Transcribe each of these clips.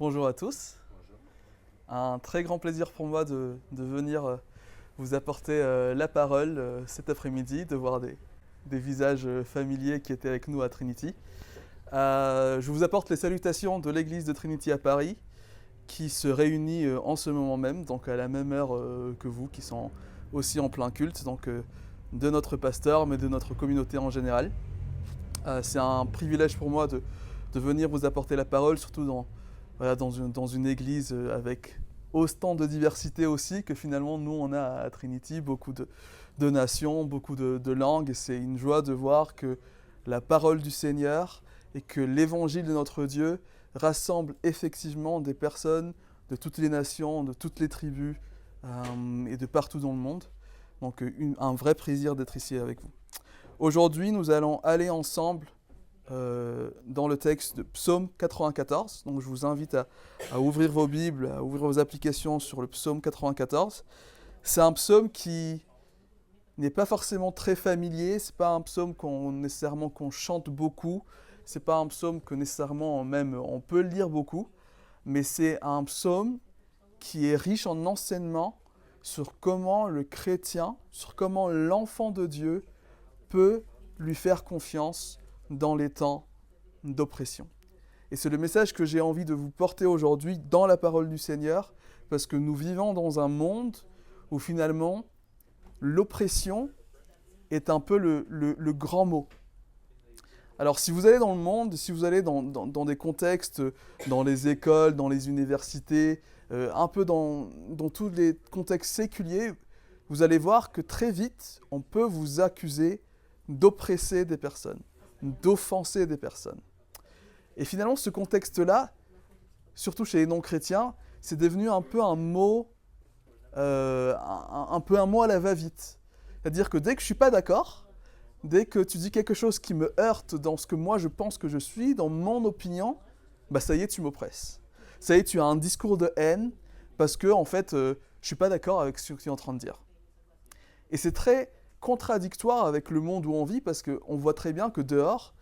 Bonjour à tous. Un très grand plaisir pour moi de venir vous apporter la parole cet après-midi, de voir des visages familiers qui étaient avec nous à Trinity. Je vous apporte les salutations de l'église de Trinity à Paris, qui se réunit en ce moment même, donc à la même heure que vous, qui sont aussi en plein culte, donc de notre pasteur, mais de notre communauté en général. C'est un privilège pour moi de venir vous apporter la parole, surtout dans une église avec autant de diversité aussi que finalement nous on a à Trinity, beaucoup de nations, beaucoup de langues, et c'est une joie de voir que la parole du Seigneur et que l'évangile de notre Dieu rassemble effectivement des personnes de toutes les nations, de toutes les tribus et de partout dans le monde. Donc un vrai plaisir d'être ici avec vous. Aujourd'hui, nous allons aller ensemble dans le texte de Psaume 94. Donc je vous invite à ouvrir vos Bibles, à ouvrir vos applications sur le Psaume 94. C'est un psaume qui n'est pas forcément très familier, c'est pas un psaume nécessairement qu'on chante beaucoup, c'est pas un psaume que nécessairement même on peut lire beaucoup, mais c'est un psaume qui est riche en enseignements sur comment le chrétien, sur comment l'enfant de Dieu peut lui faire confiance dans les temps d'oppression. Et c'est le message que j'ai envie de vous porter aujourd'hui dans la parole du Seigneur, parce que nous vivons dans un monde où finalement l'oppression est un peu le grand mot. Alors si vous allez dans le monde, si vous allez dans des contextes, dans les écoles, dans les universités, un peu dans tous les contextes séculiers, vous allez voir que très vite, on peut vous accuser d'oppresser des personnes, d'offenser des personnes. Et finalement, ce contexte-là, surtout chez les non-chrétiens, c'est devenu un peu un mot, un peu un mot à la va-vite. C'est-à-dire que dès que je ne suis pas d'accord, dès que tu dis quelque chose qui me heurte dans ce que moi je pense que je suis, dans mon opinion, bah ça y est, tu m'oppresses. Ça y est, tu as un discours de haine parce que, en fait, je ne suis pas d'accord avec ce que tu es en train de dire. Et c'est très contradictoire avec le monde où on vit, parce qu'on voit très bien que dehors,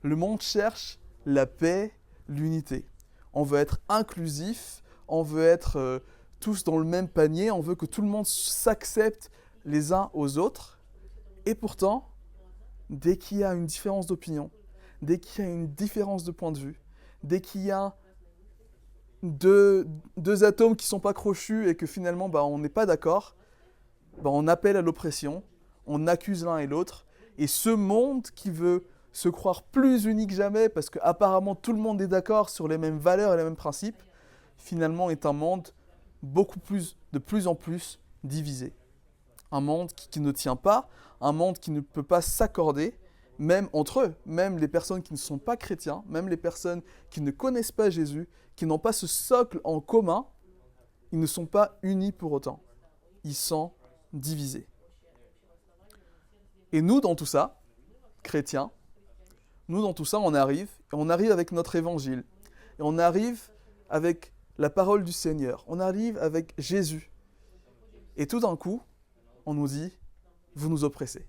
le monde cherche la paix, l'unité. On veut être inclusif, on veut être tous dans le même panier, on veut que tout le monde s'accepte les uns aux autres. Et pourtant, dès qu'il y a une différence d'opinion, dès qu'il y a une différence de point de vue, dès qu'il y a deux atomes qui ne sont pas crochus et que finalement on n'est pas d'accord, on appelle à l'oppression, on accuse l'un et l'autre, et ce monde qui veut se croire plus uni que jamais, parce qu'apparemment tout le monde est d'accord sur les mêmes valeurs et les mêmes principes, finalement est un monde de plus en plus divisé. Un monde qui ne tient pas, un monde qui ne peut pas s'accorder, même entre eux, même les personnes qui ne sont pas chrétiens, même les personnes qui ne connaissent pas Jésus, qui n'ont pas ce socle en commun, ils ne sont pas unis pour autant. Ils sont divisés. Et nous, dans tout ça, chrétiens, nous, dans tout ça, on arrive avec notre évangile. Et on arrive avec la parole du Seigneur. On arrive avec Jésus. Et tout d'un coup, on nous dit, vous nous oppressez.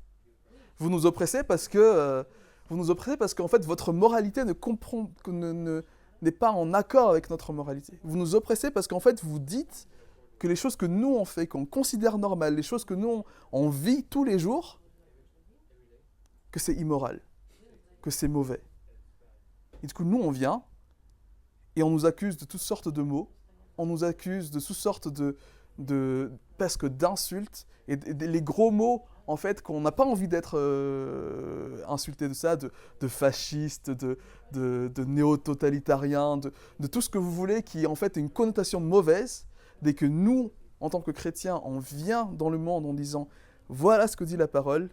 Vous nous oppressez parce qu'en fait, votre moralité n'est pas en accord avec notre moralité. Vous nous oppressez parce qu'en fait, vous dites que les choses que nous on fait, qu'on considère normales, les choses que nous on vit tous les jours, que c'est immoral, que c'est mauvais. Et du coup, nous, on vient et on nous accuse de toutes sortes de mots, on nous accuse de toutes sortes presque d'insultes, et les gros mots, en fait, qu'on n'a pas envie d'être insulté de ça, de fasciste, de néo-totalitarien, de tout ce que vous voulez, qui en fait est une connotation mauvaise, dès que nous, en tant que chrétiens, on vient dans le monde en disant « voilà ce que dit la parole »,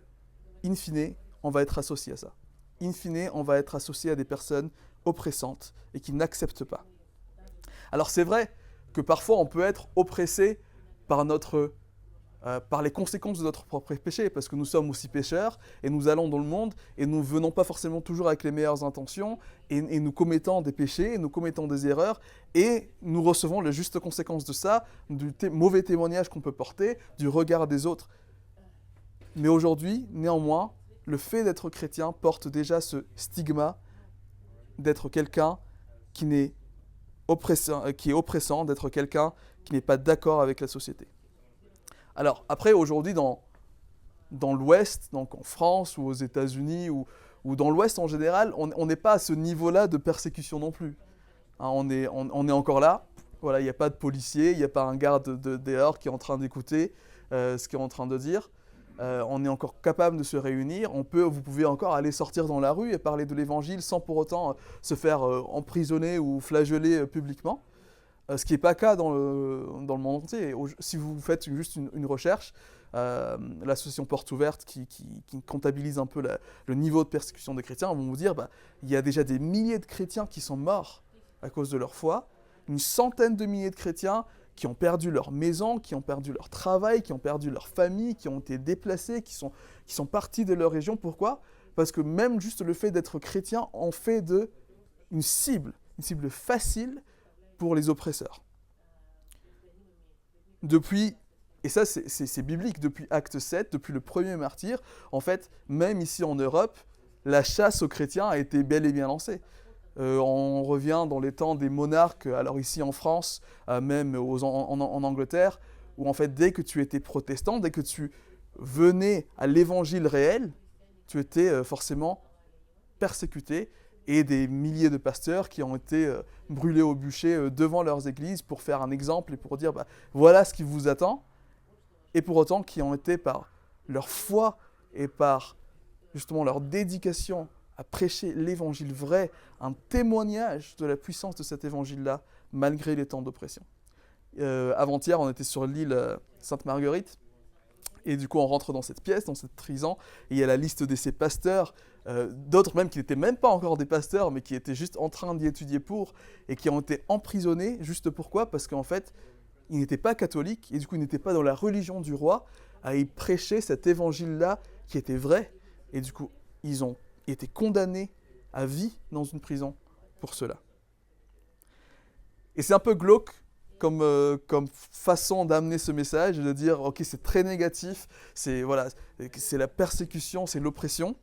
in fine, on va être associé à ça. In fine, on va être associé à des personnes oppressantes et qui n'acceptent pas. Alors c'est vrai que parfois on peut être oppressé par les conséquences de notre propre péché, parce que nous sommes aussi pécheurs, et nous allons dans le monde, et nous ne venons pas forcément toujours avec les meilleures intentions, et nous commettons des péchés, et nous commettons des erreurs, et nous recevons les justes conséquences de ça, du mauvais témoignage qu'on peut porter, du regard des autres. Mais aujourd'hui, néanmoins, le fait d'être chrétien porte déjà ce stigma d'être quelqu'un qui n'est qui est oppressant, d'être quelqu'un qui n'est pas d'accord avec la société. Alors, après, aujourd'hui, dans l'Ouest, donc en France ou aux États-Unis ou dans l'Ouest en général, on n'est pas à ce niveau-là de persécution non plus. Hein, on est encore là. Voilà, il n'y a pas de policier, il n'y a pas un garde dehors qui est en train d'écouter ce qu'il est en train de dire. On est encore capable de se réunir. Vous pouvez encore aller sortir dans la rue et parler de l'évangile sans pour autant se faire emprisonner ou flageller publiquement. Ce qui n'est pas le cas dans le monde entier. Si vous faites juste une recherche, l'association Porte Ouverte qui comptabilise un peu le niveau de persécution des chrétiens, vont vous dire il y a déjà des milliers de chrétiens qui sont morts à cause de leur foi, une centaine de milliers de chrétiens qui ont perdu leur maison, qui ont perdu leur travail, qui ont perdu leur famille, qui ont été déplacés, qui sont partis de leur région. Pourquoi ? Parce que même juste le fait d'être chrétien en fait une cible facile pour les oppresseurs. Et ça c'est biblique, depuis Acte 7, depuis le premier martyr, en fait, même ici en Europe, la chasse aux chrétiens a été bel et bien lancée. On revient dans les temps des monarques, alors ici en France, même en Angleterre, où en fait dès que tu étais protestant, dès que tu venais à l'évangile réel, tu étais forcément persécuté, et des milliers de pasteurs qui ont été brûlés au bûcher devant leurs églises pour faire un exemple et pour dire voilà ce qui vous attend, et pour autant qui ont été par leur foi et par justement leur dédication à prêcher l'évangile vrai, un témoignage de la puissance de cet évangile-là, malgré les temps d'oppression. Avant-hier, on était sur l'île Sainte-Marguerite, et du coup, on rentre dans cette pièce, dans cette prison, et il y a la liste de ces pasteurs, d'autres même qui n'étaient même pas encore des pasteurs, mais qui étaient juste en train d'y étudier et qui ont été emprisonnés, juste pourquoi ? Parce qu'en fait, ils n'étaient pas catholiques, et du coup, ils n'étaient pas dans la religion du roi, à y prêcher cet évangile-là qui était vrai, et du coup, ils ont été condamnés à vie dans une prison pour cela. Et c'est un peu glauque comme façon d'amener ce message, de dire ok, c'est très négatif, c'est la persécution, c'est l'oppression.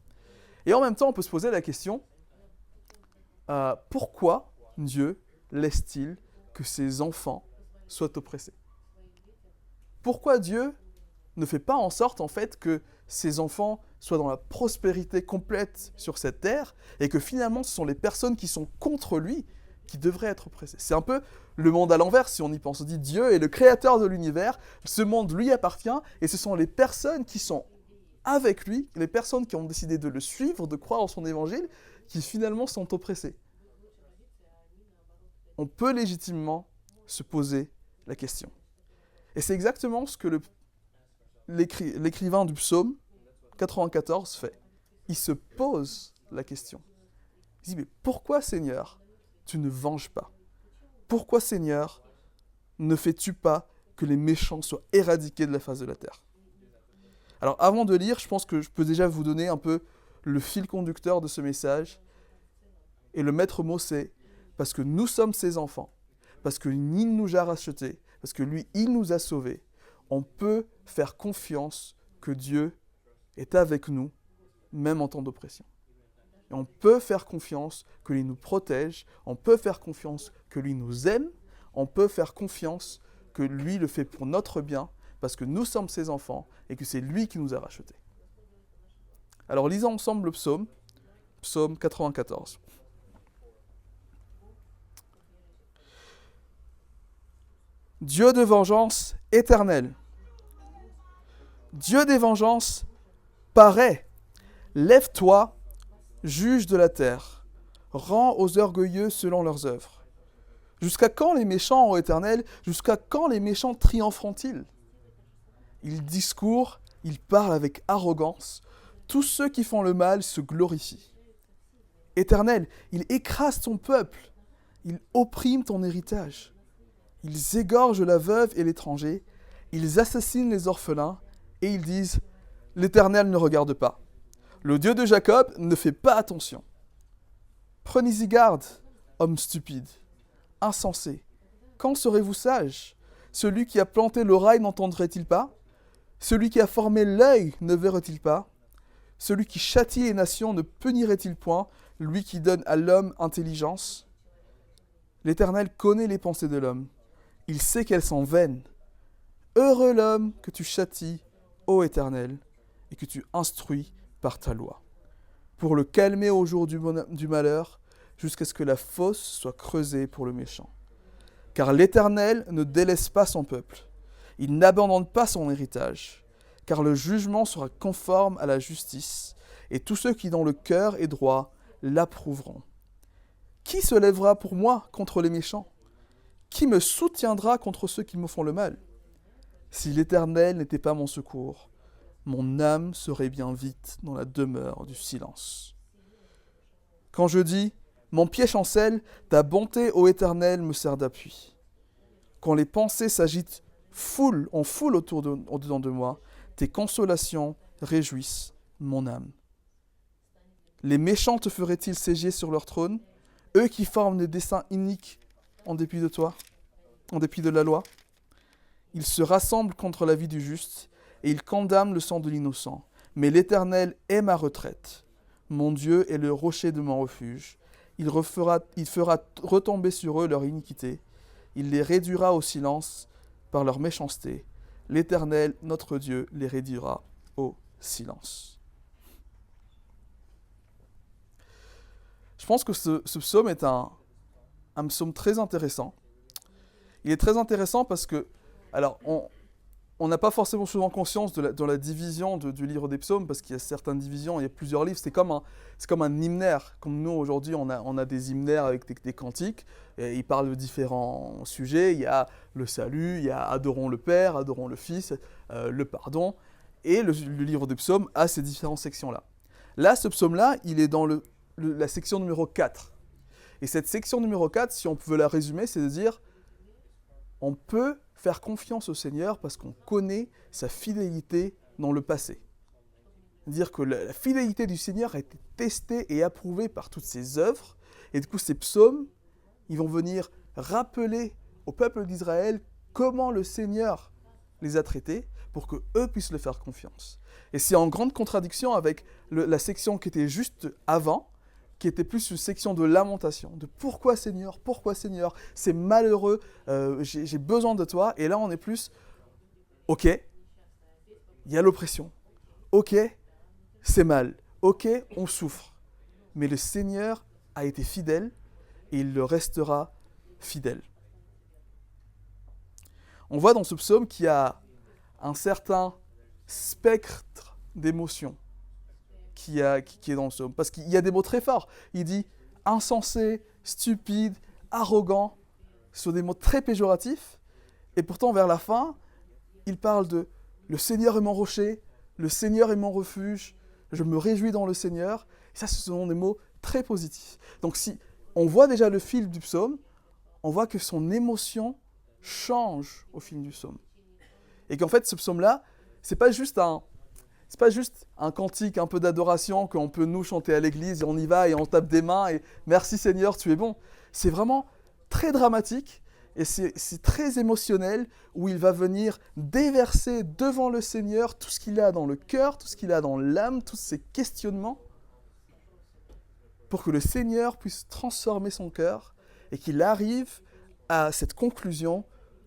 Et en même temps, on peut se poser la question pourquoi Dieu laisse-t-il que ses enfants soient oppressés ? Pourquoi Dieu ne fait pas en sorte en fait que ses enfants soient dans la prospérité complète sur cette terre et que finalement ce sont les personnes qui sont contre lui qui devraient être oppressées. C'est un peu le monde à l'envers si on y pense. On dit Dieu est le créateur de l'univers, ce monde lui appartient et ce sont les personnes qui sont avec lui, les personnes qui ont décidé de le suivre, de croire en son évangile, qui finalement sont oppressées. On peut légitimement se poser la question. Et c'est exactement ce que l'écrivain du psaume 94 fait. Il se pose la question. Il dit, mais pourquoi Seigneur, tu ne venges pas ? Pourquoi Seigneur, ne fais-tu pas que les méchants soient éradiqués de la face de la terre ? Alors avant de lire, je pense que je peux déjà vous donner un peu le fil conducteur de ce message. Et le maître mot, c'est parce que nous sommes ses enfants, parce qu'il nous a rachetés, parce que lui, il nous a sauvés, on peut faire confiance que Dieu est avec nous, même en temps d'oppression. Et on peut faire confiance que lui nous protège, on peut faire confiance que lui nous aime, on peut faire confiance que lui le fait pour notre bien, parce que nous sommes ses enfants et que c'est lui qui nous a rachetés. Alors lisons ensemble le psaume 94. Dieu de vengeance éternelle, Dieu des vengeances, paraît, lève-toi, juge de la terre, rends aux orgueilleux selon leurs œuvres. Jusqu'à quand les méchants, ô Éternel, jusqu'à quand les méchants triompheront-ils ? Ils discourent, ils parlent avec arrogance, tous ceux qui font le mal se glorifient. Éternel, ils écrasent ton peuple, ils oppriment ton héritage. Ils égorgent la veuve et l'étranger, ils assassinent les orphelins, et ils disent « L'Éternel ne regarde pas. Le Dieu de Jacob ne fait pas attention. » Prenez-y garde, hommes stupides, insensés. Quand serez-vous sages ? Celui qui a planté l'oreille n'entendrait-il pas ? Celui qui a formé l'œil ne verrait-il pas ? Celui qui châtie les nations ne punirait-il point, lui qui donne à l'homme intelligence ? L'Éternel connaît les pensées de l'homme. Il sait qu'elles sont vaines. Heureux l'homme que tu châties, ô Éternel, et que tu instruis par ta loi, pour le calmer au jour du malheur, jusqu'à ce que la fosse soit creusée pour le méchant. Car l'Éternel ne délaisse pas son peuple. Il n'abandonne pas son héritage, car le jugement sera conforme à la justice, et tous ceux qui dans le cœur est droit l'approuveront. Qui se lèvera pour moi contre les méchants? Qui me soutiendra contre ceux qui me font le mal? Si l'Éternel n'était pas mon secours, mon âme serait bien vite dans la demeure du silence. Quand je dis « Mon pied chancelle, ta bonté, ô Éternel, me sert d'appui. » Quand les pensées s'agitent en foule au-dedans de moi, tes consolations réjouissent mon âme. Les méchants te feraient-ils siéger sur leur trône, eux qui forment des desseins iniques en dépit de toi, en dépit de la loi? Ils se rassemblent contre la vie du juste, et ils condamnent le sang de l'innocent. Mais l'Éternel est ma retraite. Mon Dieu est le rocher de mon refuge. Il fera retomber sur eux leur iniquité. Il les réduira au silence par leur méchanceté. L'Éternel, notre Dieu, les réduira au silence. Je pense que ce psaume est un psaume très intéressant. Il est très intéressant parce que, alors, on n'a pas forcément souvent conscience de la division du livre des psaumes, parce qu'il y a certaines divisions, il y a plusieurs livres, c'est comme un hymnaire. Comme nous, aujourd'hui, on a des hymnaires avec des cantiques, et ils parlent de différents sujets. Il y a le salut, il y a adorons le Père, adorons le Fils, le pardon, et le livre des psaumes a ces différentes sections-là. Là, ce psaume-là, il est dans la section numéro 4. Et cette section numéro 4, si on peut la résumer, c'est de dire, on peut faire confiance au Seigneur parce qu'on connaît sa fidélité dans le passé. Dire que la fidélité du Seigneur a été testée et approuvée par toutes ses œuvres, et du coup ces psaumes, ils vont venir rappeler au peuple d'Israël comment le Seigneur les a traités pour qu'eux puissent le faire confiance. Et c'est en grande contradiction avec la section qui était juste avant, qui était plus une section de lamentation, de pourquoi Seigneur, c'est malheureux, j'ai besoin de toi. Et là, on est plus, ok, il y a l'oppression, ok, c'est mal, ok, on souffre. Mais le Seigneur a été fidèle et il le restera fidèle. On voit dans ce psaume qu'il y a un certain spectre d'émotions qui est dans le psaume. Parce qu'il y a des mots très forts. Il dit insensé, stupide, arrogant. Ce sont des mots très péjoratifs. Et pourtant, vers la fin, il parle de le Seigneur est mon rocher, le Seigneur est mon refuge, je me réjouis dans le Seigneur. Et ça, ce sont des mots très positifs. Donc, si on voit déjà le fil du psaume, on voit que son émotion change au fil du psaume. Et qu'en fait, ce psaume-là, c'est pas juste un cantique, un peu d'adoration qu'on peut nous chanter à l'église et on y va et on tape des mains et merci Seigneur, tu es bon. C'est vraiment très dramatique et c'est très émotionnel où il va venir déverser devant le Seigneur tout ce qu'il a dans le cœur, tout ce qu'il a dans l'âme, tous ses questionnements pour que le Seigneur puisse transformer son cœur et qu'il arrive à cette conclusion,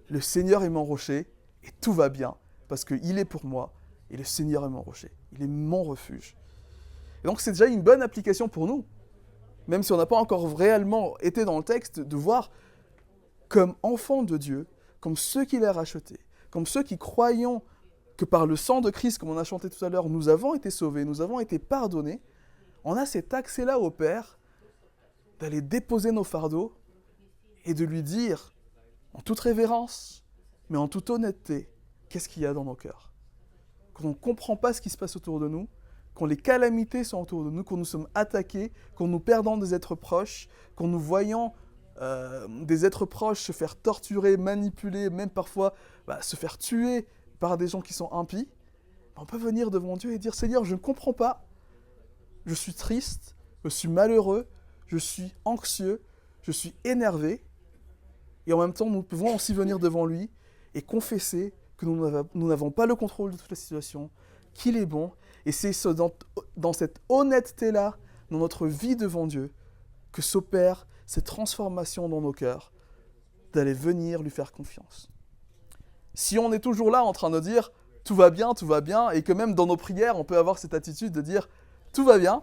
le Seigneur est mon rocher et tout va bien parce qu'il est pour moi. Et le Seigneur est mon rocher, il est mon refuge. Et donc c'est déjà une bonne application pour nous, même si on n'a pas encore réellement été dans le texte, de voir comme enfants de Dieu, comme ceux qu'il a rachetés, comme ceux qui croyons que par le sang de Christ, comme on a chanté tout à l'heure, nous avons été sauvés, nous avons été pardonnés, on a cet accès-là au Père d'aller déposer nos fardeaux et de lui dire, en toute révérence, mais en toute honnêteté, qu'est-ce qu'il y a dans nos cœurs. Quand on ne comprend pas ce qui se passe autour de nous, quand les calamités sont autour de nous, quand nous sommes attaqués, quand nous perdons des êtres proches, quand nous voyons des êtres proches se faire torturer, manipuler, même parfois se faire tuer par des gens qui sont impies, on peut venir devant Dieu et dire « Seigneur, je ne comprends pas, je suis triste, je suis malheureux, je suis anxieux, je suis énervé. » Et en même temps, nous pouvons aussi venir devant lui et confesser que nous n'avons pas le contrôle de toute la situation, qu'il est bon. Et c'est dans cette honnêteté-là, dans notre vie devant Dieu, que s'opère cette transformation dans nos cœurs, d'aller venir lui faire confiance. Si on est toujours là en train de dire tout va bien, et que même dans nos prières, on peut avoir cette attitude de dire tout va bien,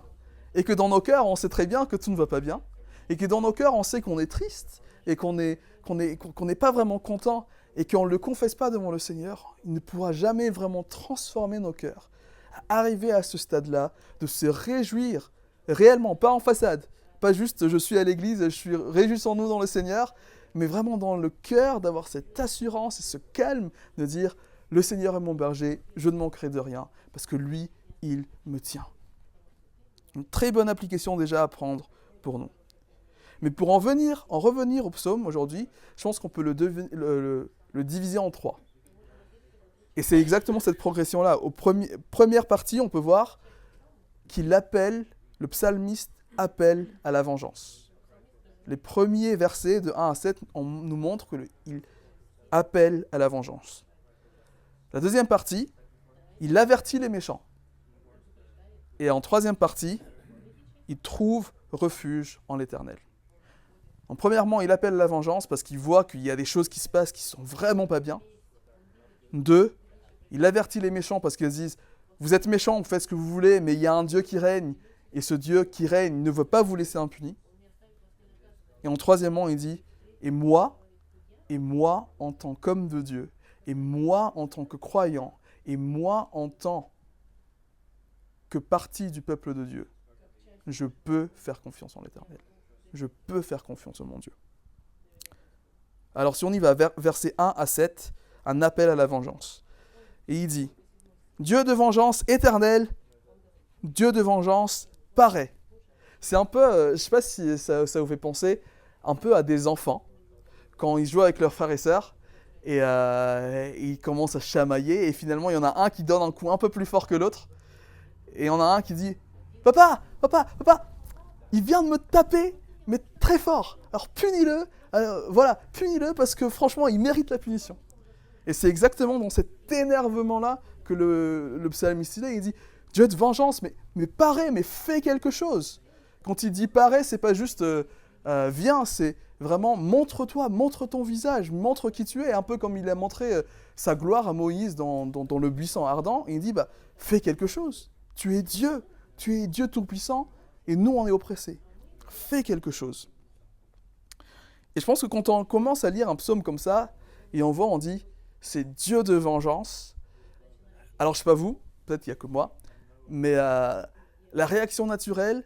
et que dans nos cœurs, on sait très bien que tout ne va pas bien, et que dans nos cœurs, on sait qu'on est triste, et qu'on n'est pas vraiment content, et qu'on ne le confesse pas devant le Seigneur, il ne pourra jamais vraiment transformer nos cœurs. Arriver à ce stade-là, de se réjouir réellement, pas en façade, pas juste je suis à l'église, réjouissons-nous dans le Seigneur, mais vraiment dans le cœur, d'avoir cette assurance et ce calme de dire le Seigneur est mon berger, je ne manquerai de rien, parce que lui, il me tient. Une très bonne application déjà à prendre pour nous. Mais pour en revenir au psaume aujourd'hui, je pense qu'on peut le diviser en 3. Et c'est exactement cette progression-là. Première partie, on peut voir le psalmiste appelle à la vengeance. Les premiers versets de 1 à 7 nous montrent qu'il appelle à la vengeance. La deuxième partie, il avertit les méchants. Et en troisième partie, il trouve refuge en l'Éternel. Donc, premièrement, il appelle à la vengeance parce qu'il voit qu'il y a des choses qui se passent qui ne sont vraiment pas bien. 2, il avertit les méchants parce qu'ils disent « Vous êtes méchants, vous faites ce que vous voulez, mais il y a un Dieu qui règne, et ce Dieu qui règne ne veut pas vous laisser impunis. » Et en troisièmement, il dit « Et moi, en tant qu'homme de Dieu, et moi, en tant que croyant, et moi, en tant que partie du peuple de Dieu, je peux faire confiance en l'Éternel. Je peux faire confiance en mon Dieu. » Alors si on y va, versets 1 à 7, un appel à la vengeance. Et il dit, Dieu de vengeance éternelle, Dieu de vengeance paraît. C'est un peu, je ne sais pas si ça vous fait penser, un peu à des enfants, quand ils jouent avec leurs frères et sœurs, et ils commencent à chamailler, et finalement il y en a un qui donne un coup un peu plus fort que l'autre, et il y en a un qui dit, papa, il vient de me taper, mais très fort, alors punis-le, punis-le parce que franchement il mérite la punition. Et c'est exactement dans cet énervement-là que le psalmiste il dit Dieu de vengeance, mais parais, mais fais quelque chose. Quand il dit parais, c'est pas juste viens, c'est vraiment montre-toi, montre ton visage, montre qui tu es, un peu comme il a montré sa gloire à Moïse dans le buisson ardent. Et il dit fais quelque chose. Tu es Dieu tout-puissant, et nous on est oppressés. Fais quelque chose. Et je pense que quand on commence à lire un psaume comme ça, et on dit c'est Dieu de vengeance. Alors, je ne sais pas vous, peut-être il n'y a que moi, mais la réaction naturelle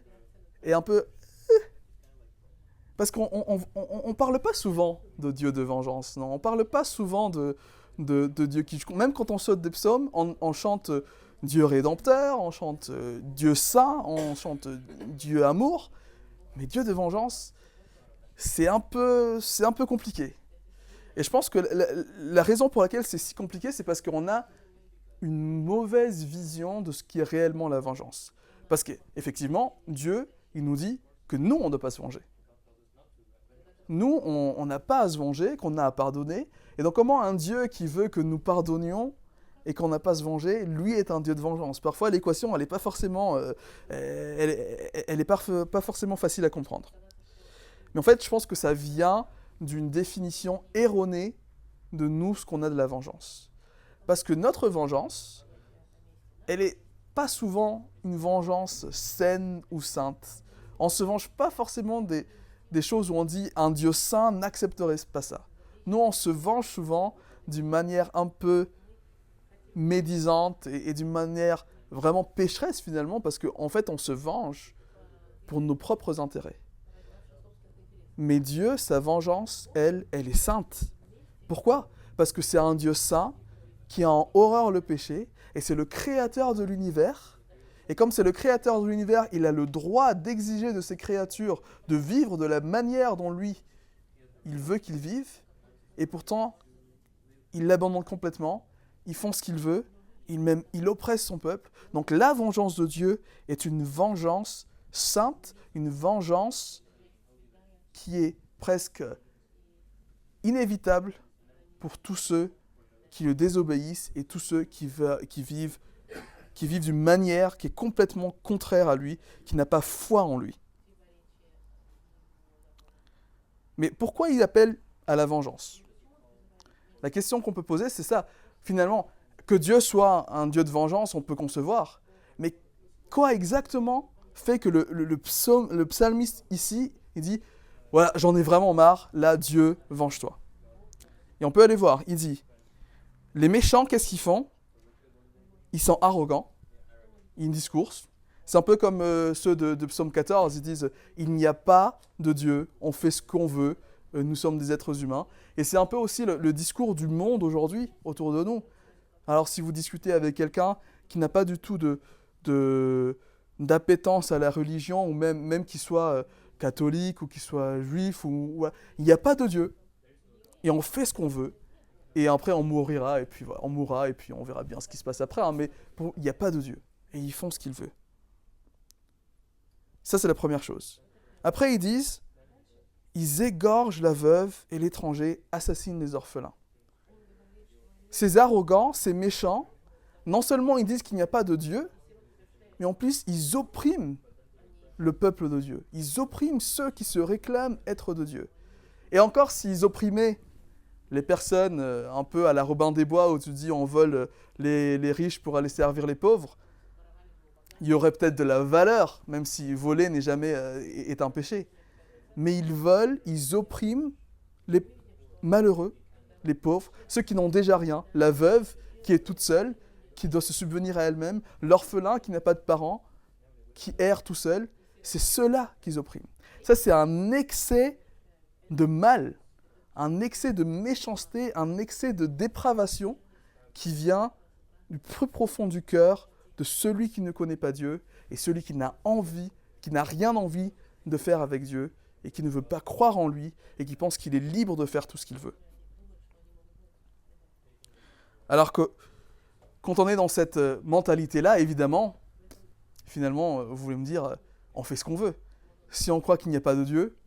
est un peu... Parce qu'on ne parle pas souvent de Dieu de vengeance, non. On ne parle pas souvent de Dieu qui... Même quand on saute des psaumes, on chante Dieu rédempteur, on chante Dieu saint, on chante Dieu amour, mais Dieu de vengeance, c'est un peu compliqué. Et je pense que la raison pour laquelle c'est si compliqué, c'est parce qu'on a une mauvaise vision de ce qui est réellement la vengeance. Parce qu'effectivement, Dieu, il nous dit que nous, on ne doit pas se venger. Nous, on n'a pas à se venger, qu'on a à pardonner. Et donc comment un Dieu qui veut que nous pardonnions et qu'on n'a pas à se venger, lui est un Dieu de vengeance. Parfois, l'équation, elle n'est pas forcément, pas forcément facile à comprendre. Mais en fait, je pense que ça vient d'une définition erronée de nous, ce qu'on a de la vengeance. Parce que notre vengeance, elle n'est pas souvent une vengeance saine ou sainte. On ne se venge pas forcément des choses où on dit « un Dieu saint n'accepterait pas ça ». Nous, on se venge souvent d'une manière un peu médisante et d'une manière vraiment pécheresse finalement, parce qu'en fait, on se venge pour nos propres intérêts. Mais Dieu, sa vengeance, elle est sainte. Pourquoi ? Parce que c'est un Dieu saint qui a en horreur le péché, et c'est le créateur de l'univers. Et comme c'est le créateur de l'univers, il a le droit d'exiger de ses créatures de vivre de la manière dont lui, il veut qu'ils vivent. Et pourtant, il l'abandonne complètement, ils font ce qu'il veut, il oppresse son peuple. Donc la vengeance de Dieu est une vengeance sainte, une vengeance qui est presque inévitable pour tous ceux qui le désobéissent et tous ceux qui vivent d'une manière qui est complètement contraire à lui, qui n'a pas foi en lui. Mais pourquoi il appelle à la vengeance? La question qu'on peut poser, c'est ça. Finalement, que Dieu soit un Dieu de vengeance, on peut concevoir. Mais quoi exactement fait que le psalmiste ici, il dit, voilà, j'en ai vraiment marre, là, Dieu, venge-toi. Et on peut aller voir, il dit, les méchants, qu'est-ce qu'ils font? Ils sont arrogants, ils discourent. C'est un peu comme ceux de Psaume 14, ils disent, il n'y a pas de Dieu, on fait ce qu'on veut, nous sommes des êtres humains. Et c'est un peu aussi le discours du monde aujourd'hui, autour de nous. Alors si vous discutez avec quelqu'un qui n'a pas du tout d'appétence à la religion, ou même qu'il soit catholique, ou qu'il soit juif, il n'y a pas de Dieu. Et on fait ce qu'on veut. Et après on mourra, et puis voilà, on mourra, et puis on verra bien ce qui se passe après. Hein, mais il n'y a pas de Dieu. Et ils font ce qu'ils veulent. Ça, c'est la première chose. Après, ils disent, ils égorgent la veuve et l'étranger, assassinent les orphelins. Ces arrogants, ces méchants, non seulement ils disent qu'il n'y a pas de Dieu, mais en plus, ils oppriment le peuple de Dieu. Ils oppriment ceux qui se réclament être de Dieu. Et encore, s'ils opprimaient les personnes un peu à la Robin des Bois, où tu dis on vole les riches pour aller servir les pauvres, il y aurait peut-être de la valeur, même si voler n'est jamais est un péché. Mais ils volent, ils oppriment les malheureux, les pauvres, ceux qui n'ont déjà rien, la veuve qui est toute seule, qui doit se subvenir à elle-même, l'orphelin qui n'a pas de parents, qui erre tout seul. C'est ceux-là qu'ils oppriment. Ça, c'est un excès de mal, un excès de méchanceté, un excès de dépravation qui vient du plus profond du cœur de celui qui ne connaît pas Dieu et celui qui n'a rien envie de faire avec Dieu et qui ne veut pas croire en lui et qui pense qu'il est libre de faire tout ce qu'il veut. Alors que quand on est dans cette mentalité-là, évidemment, finalement, vous voulez me dire, on fait ce qu'on veut. Si on croit qu'il n'y a pas de Dieu,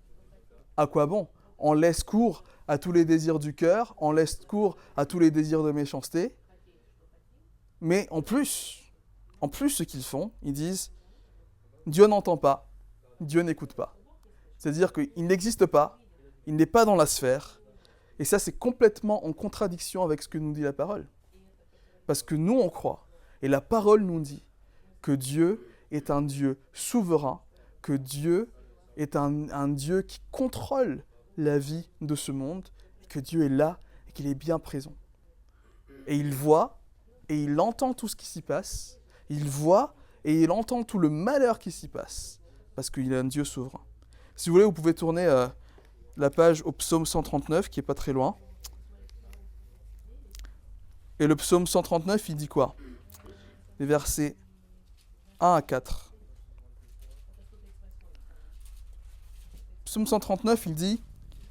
à quoi bon? On laisse cours à tous les désirs du cœur, on laisse cours à tous les désirs de méchanceté. Mais en plus, ce qu'ils font, ils disent, Dieu n'entend pas, Dieu n'écoute pas. C'est-à-dire qu'il n'existe pas, il n'est pas dans la sphère. Et ça, c'est complètement en contradiction avec ce que nous dit la parole. Parce que nous, on croit, et la parole nous dit que Dieu est un Dieu souverain, que Dieu est un Dieu qui contrôle la vie de ce monde, et que Dieu est là, et qu'il est bien présent. Et il voit, et il entend tout ce qui s'y passe, il voit, et il entend tout le malheur qui s'y passe, parce qu'il est un Dieu souverain. Si vous voulez, vous pouvez tourner la page au psaume 139, qui n'est pas très loin. Et le psaume 139, il dit quoi? Les versets 1 à 4. Psaume 139, il dit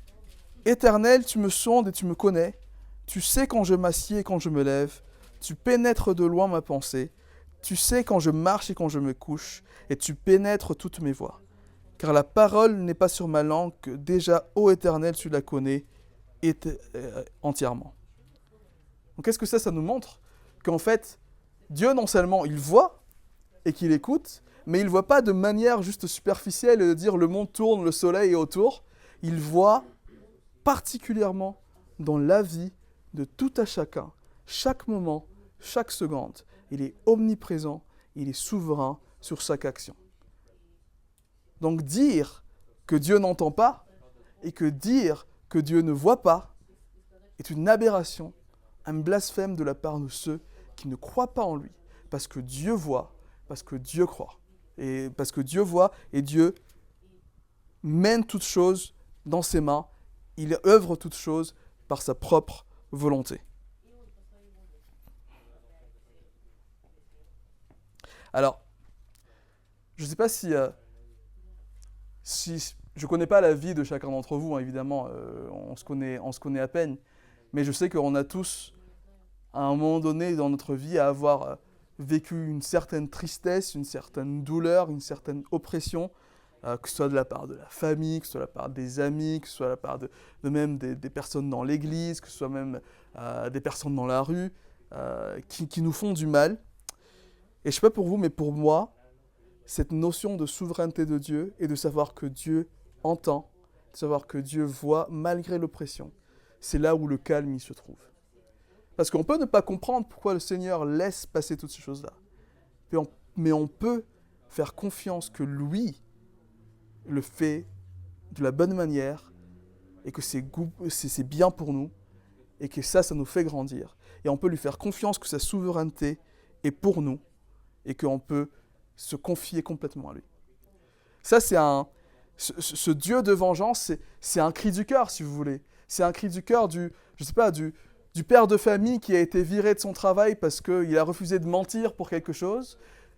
« Éternel, tu me sondes et tu me connais. Tu sais quand je m'assieds et quand je me lève. Tu pénètres de loin ma pensée. Tu sais quand je marche et quand je me couche. Et tu pénètres toutes mes voies. Car la parole n'est pas sur ma langue, que déjà, ô Éternel, tu la connais entièrement. » Donc qu'est-ce que ça nous montre? Qu'en fait, Dieu non seulement il voit et qu'il écoute, mais il ne voit pas de manière juste superficielle de dire le monde tourne, le soleil est autour. Il voit particulièrement dans la vie de tout à chacun, chaque moment, chaque seconde. Il est omniprésent, il est souverain sur chaque action. Donc dire que Dieu n'entend pas et que dire que Dieu ne voit pas est une aberration, un blasphème de la part de ceux qui ne croient pas en lui, parce que Dieu voit, parce que Dieu croit, et parce que Dieu voit et Dieu mène toutes choses dans ses mains, il œuvre toutes choses par sa propre volonté. Alors, je ne sais pas si je ne connais pas la vie de chacun d'entre vous, hein, évidemment, on se connaît à peine, mais je sais qu'on a tous, à un moment donné dans notre vie, à avoir vécu une certaine tristesse, une certaine douleur, une certaine oppression, que ce soit de la part de la famille, que ce soit de la part des amis, que ce soit de la part de même des personnes dans l'église, que ce soit même des personnes dans la rue, qui nous font du mal. Et je ne sais pas pour vous, mais pour moi, cette notion de souveraineté de Dieu et de savoir que Dieu entend de savoir que Dieu voit malgré l'oppression. C'est là où le calme il se trouve. Parce qu'on peut ne pas comprendre pourquoi le Seigneur laisse passer toutes ces choses-là. Mais on peut faire confiance que lui le fait de la bonne manière et que c'est bien pour nous et que ça nous fait grandir. Et on peut lui faire confiance que sa souveraineté est pour nous et qu'on peut se confier complètement à lui. Ça, ce Dieu de vengeance, c'est un cri du cœur, si vous voulez. C'est un cri du cœur du père de famille qui a été viré de son travail parce qu'il a refusé de mentir pour quelque chose.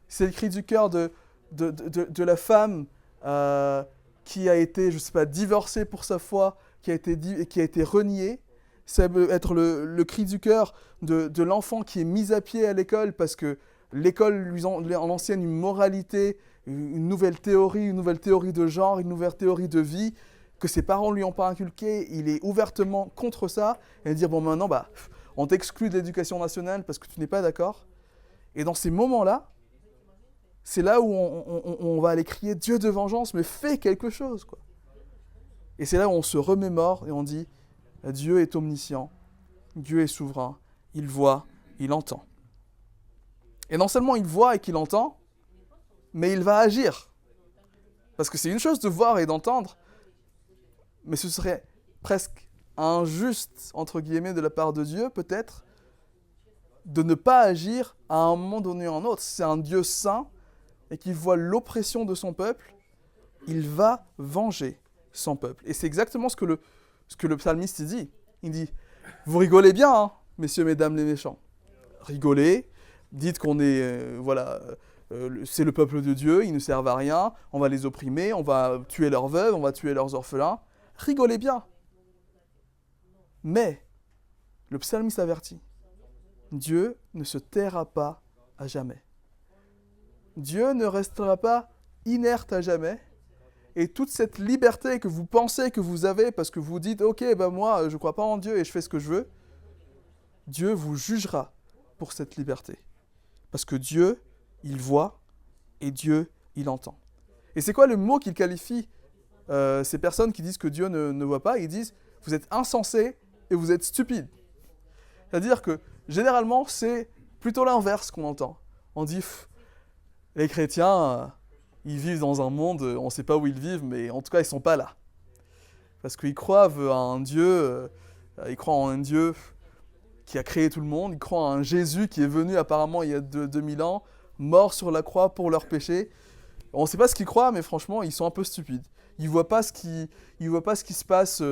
C'est le cri du cœur de la femme qui a été, divorcée pour sa foi, qui a été reniée. Ça peut être le cri du cœur de l'enfant qui est mis à pied à l'école parce que l'école lui en enseigne une moralité, une nouvelle théorie de genre, une nouvelle théorie de vie, que ses parents ne lui ont pas inculqué. Il est ouvertement contre ça et dire bon maintenant on t'exclut de l'éducation nationale parce que tu n'es pas d'accord. Et dans ces moments-là, c'est là où on va aller crier Dieu de vengeance, mais fais quelque chose, quoi. Et c'est là où on se remémore et on dit Dieu est omniscient, Dieu est souverain, il voit, il entend. Et non seulement il voit et qu'il entend, mais il va agir. Parce que c'est une chose de voir et d'entendre, mais ce serait presque injuste, entre guillemets, de la part de Dieu, peut-être, de ne pas agir à un moment donné ou à un autre. C'est un Dieu saint et qui voit l'oppression de son peuple, il va venger son peuple. Et c'est exactement ce que le psalmiste dit. Il dit, vous rigolez bien, hein, messieurs, mesdames les méchants. Rigolez, dites qu'on est, c'est le peuple de Dieu, ils ne servent à rien, on va les opprimer, on va tuer leurs veuves, on va tuer leurs orphelins. Rigolez bien. Mais, le psalmiste avertit, Dieu ne se taira pas à jamais. Dieu ne restera pas inerte à jamais. Et toute cette liberté que vous pensez que vous avez, parce que vous dites, ok, moi, je ne crois pas en Dieu et je fais ce que je veux, Dieu vous jugera pour cette liberté. Parce que Dieu, il voit et Dieu, il entend. Et c'est quoi le mot qu'il qualifie ces personnes qui disent que Dieu ne voit pas? Ils disent, vous êtes insensés et vous êtes stupides. C'est-à-dire que, généralement, c'est plutôt l'inverse qu'on entend. On dit, les chrétiens, ils vivent dans un monde, on ne sait pas où ils vivent, mais en tout cas, ils ne sont pas là. Parce qu'ils croient à un Dieu, qui a créé tout le monde, ils croient à un Jésus qui est venu apparemment il y a 2000 ans, mort sur la croix pour leurs péchés. On ne sait pas ce qu'ils croient, mais franchement, ils sont un peu stupides. Ils ne voient pas ce qui se passe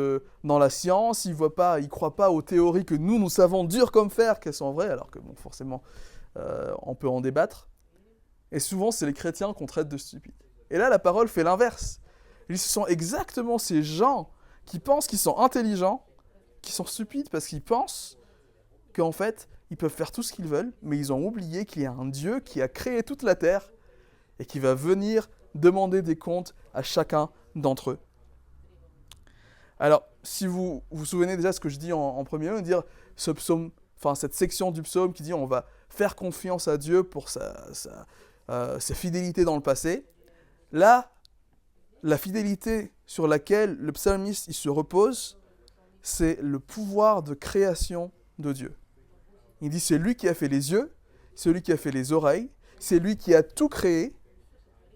dans la science, ils ne croient pas aux théories que nous savons dur comme fer, qu'elles sont vraies, alors que bon, forcément, on peut en débattre. Et souvent, c'est les chrétiens qu'on traite de stupides. Et là, la parole fait l'inverse. Ce sont exactement ces gens qui pensent qu'ils sont intelligents, qui sont stupides parce qu'ils pensent qu'en fait, ils peuvent faire tout ce qu'ils veulent, mais ils ont oublié qu'il y a un Dieu qui a créé toute la terre et qui va venir demander des comptes à chacun d'entre eux. Alors, si vous vous souvenez déjà de ce que je dis en premier lieu, dire ce psaume, cette section du psaume qui dit on va faire confiance à Dieu pour sa fidélité dans le passé. Là, la fidélité sur laquelle le psalmiste il se repose, c'est le pouvoir de création de Dieu. Il dit c'est lui qui a fait les yeux, c'est lui qui a fait les oreilles, c'est lui qui a tout créé.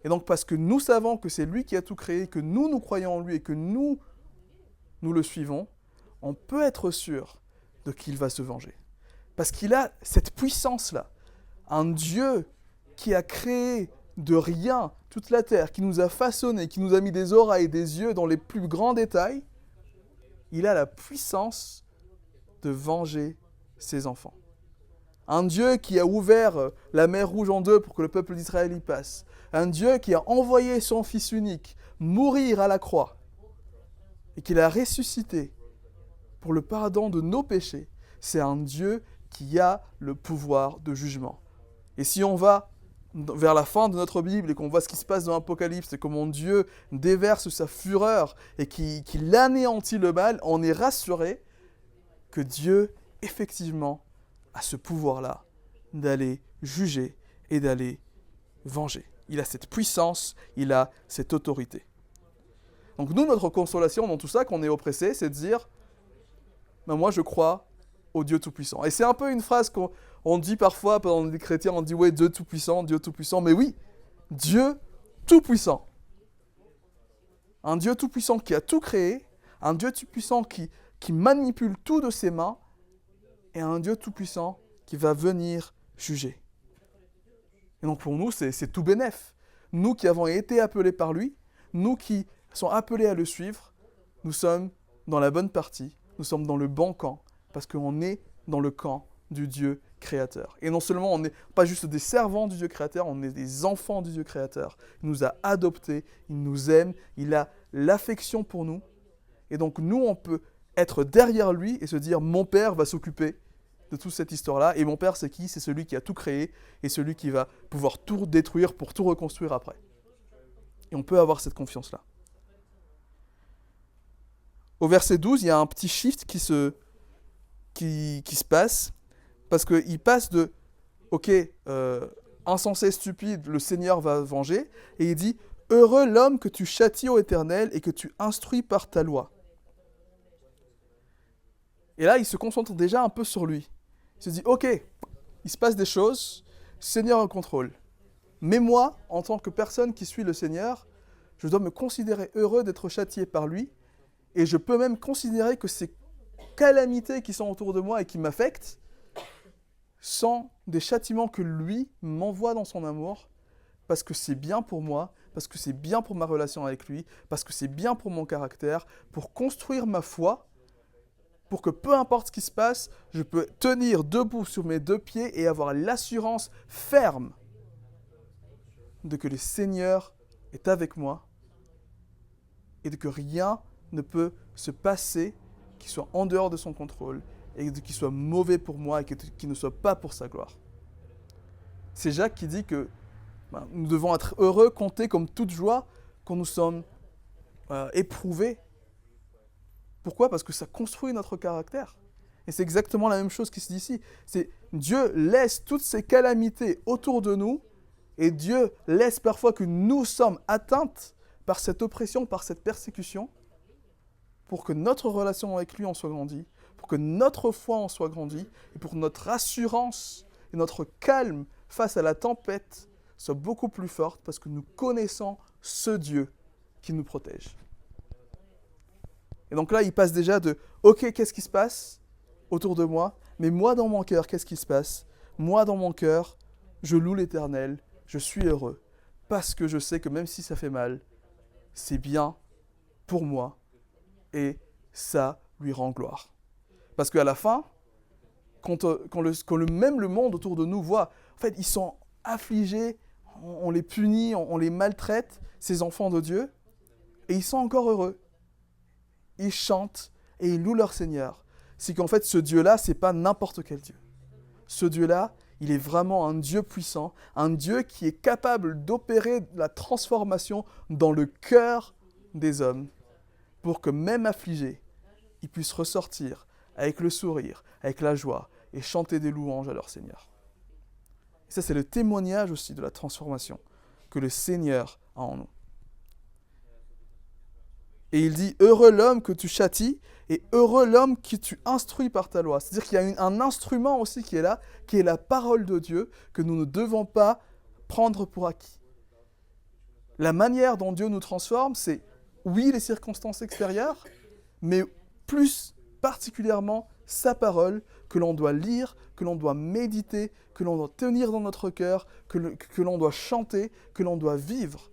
Et donc parce que nous savons que c'est lui qui a tout créé, que nous croyons en lui et que nous le suivons, on peut être sûr de qu'il va se venger. Parce qu'il a cette puissance-là. Un Dieu qui a créé de rien toute la terre, qui nous a façonné, qui nous a mis des oreilles et des yeux dans les plus grands détails, il a la puissance de venger ses enfants. Un Dieu qui a ouvert la mer Rouge en deux pour que le peuple d'Israël y passe. Un Dieu qui a envoyé son Fils unique mourir à la croix et qui l'a ressuscité pour le pardon de nos péchés. C'est un Dieu qui a le pouvoir de jugement. Et si on va vers la fin de notre Bible et qu'on voit ce qui se passe dans l'Apocalypse et comment Dieu déverse sa fureur et qu'il anéantit le mal, on est rassuré que Dieu, effectivement, a ce pouvoir-là d'aller juger et d'aller venger. Il a cette puissance, il a cette autorité. Donc nous, notre consolation dans tout ça, quand on est oppressé, c'est de dire, ben moi je crois au Dieu Tout-Puissant. Et c'est un peu une phrase qu'on dit parfois, pendant les chrétiens, on dit, ouais, Dieu Tout-Puissant, mais oui, Dieu Tout-Puissant. Un Dieu Tout-Puissant qui a tout créé, un Dieu Tout-Puissant qui manipule tout de ses mains, et un Dieu Tout-Puissant qui va venir juger. Et donc pour nous, c'est tout bénef. Nous qui avons été appelés par lui, nous qui sommes appelés à le suivre, nous sommes dans la bonne partie, nous sommes dans le bon camp, parce qu'on est dans le camp du Dieu créateur. Et non seulement on n'est pas juste des servants du Dieu créateur, on est des enfants du Dieu créateur. Il nous a adoptés, il nous aime, il a l'affection pour nous. Et donc nous, on peut être derrière lui et se dire, mon Père va s'occuper de toute cette histoire-là. Et mon Père, c'est qui? C'est celui qui a tout créé et celui qui va pouvoir tout détruire pour tout reconstruire après. Et on peut avoir cette confiance-là. Au verset 12, il y a un petit shift qui se passe, parce qu'il passe de « Ok, insensé, stupide, le Seigneur va venger », et il dit « Heureux l'homme que tu châties, ô Éternel, et que tu instruis par ta loi. » Et là, il se concentre déjà un peu sur lui. Il se dit « Ok, il se passe des choses, Seigneur en contrôle. Mais moi, en tant que personne qui suit le Seigneur, je dois me considérer heureux d'être châtié par lui, et je peux même considérer que ces calamités qui sont autour de moi et qui m'affectent sont des châtiments que lui m'envoie dans son amour, parce que c'est bien pour moi, parce que c'est bien pour ma relation avec lui, parce que c'est bien pour mon caractère, pour construire ma foi, pour que peu importe ce qui se passe, je peux tenir debout sur mes deux pieds et avoir l'assurance ferme de que le Seigneur est avec moi et de que rien ne peut se passer qui soit en dehors de son contrôle et qui soit mauvais pour moi et qui ne soit pas pour sa gloire. C'est Jacques qui dit que nous devons être heureux, compter comme toute joie quand nous sommes éprouvés. Pourquoi? Parce que ça construit notre caractère. Et c'est exactement la même chose qui se dit ici. C'est Dieu laisse toutes ces calamités autour de nous et Dieu laisse parfois que nous sommes atteintes par cette oppression, par cette persécution, pour que notre relation avec lui en soit grandie, pour que notre foi en soit grandie, et pour que notre assurance et notre calme face à la tempête soient beaucoup plus fortes, parce que nous connaissons ce Dieu qui nous protège. Et donc là, il passe déjà de « Ok, qu'est-ce qui se passe autour de moi? Mais moi, dans mon cœur, qu'est-ce qui se passe? Moi, dans mon cœur, je loue l'Éternel, je suis heureux, parce que je sais que même si ça fait mal, c'est bien pour moi, et ça lui rend gloire. » Parce qu'à la fin, quand même le monde autour de nous voit, en fait, ils sont affligés, on les punit, on les maltraite, ces enfants de Dieu, et ils sont encore heureux. Ils chantent et ils louent leur Seigneur. C'est qu'en fait, ce Dieu-là, c'est pas n'importe quel Dieu. Ce Dieu-là, il est vraiment un Dieu puissant, un Dieu qui est capable d'opérer la transformation dans le cœur des hommes, pour que même affligés, ils puissent ressortir avec le sourire, avec la joie, et chanter des louanges à leur Seigneur. Et ça, c'est le témoignage aussi de la transformation que le Seigneur a en nous. Et il dit, heureux l'homme que tu châties, et heureux l'homme que tu instruis par ta loi. C'est-à-dire qu'il y a un instrument aussi qui est là, qui est la parole de Dieu, que nous ne devons pas prendre pour acquis. La manière dont Dieu nous transforme, c'est, oui, les circonstances extérieures, mais plus particulièrement sa parole, que l'on doit lire, que l'on doit méditer, que l'on doit tenir dans notre cœur, que l'on doit chanter, que l'on doit vivre.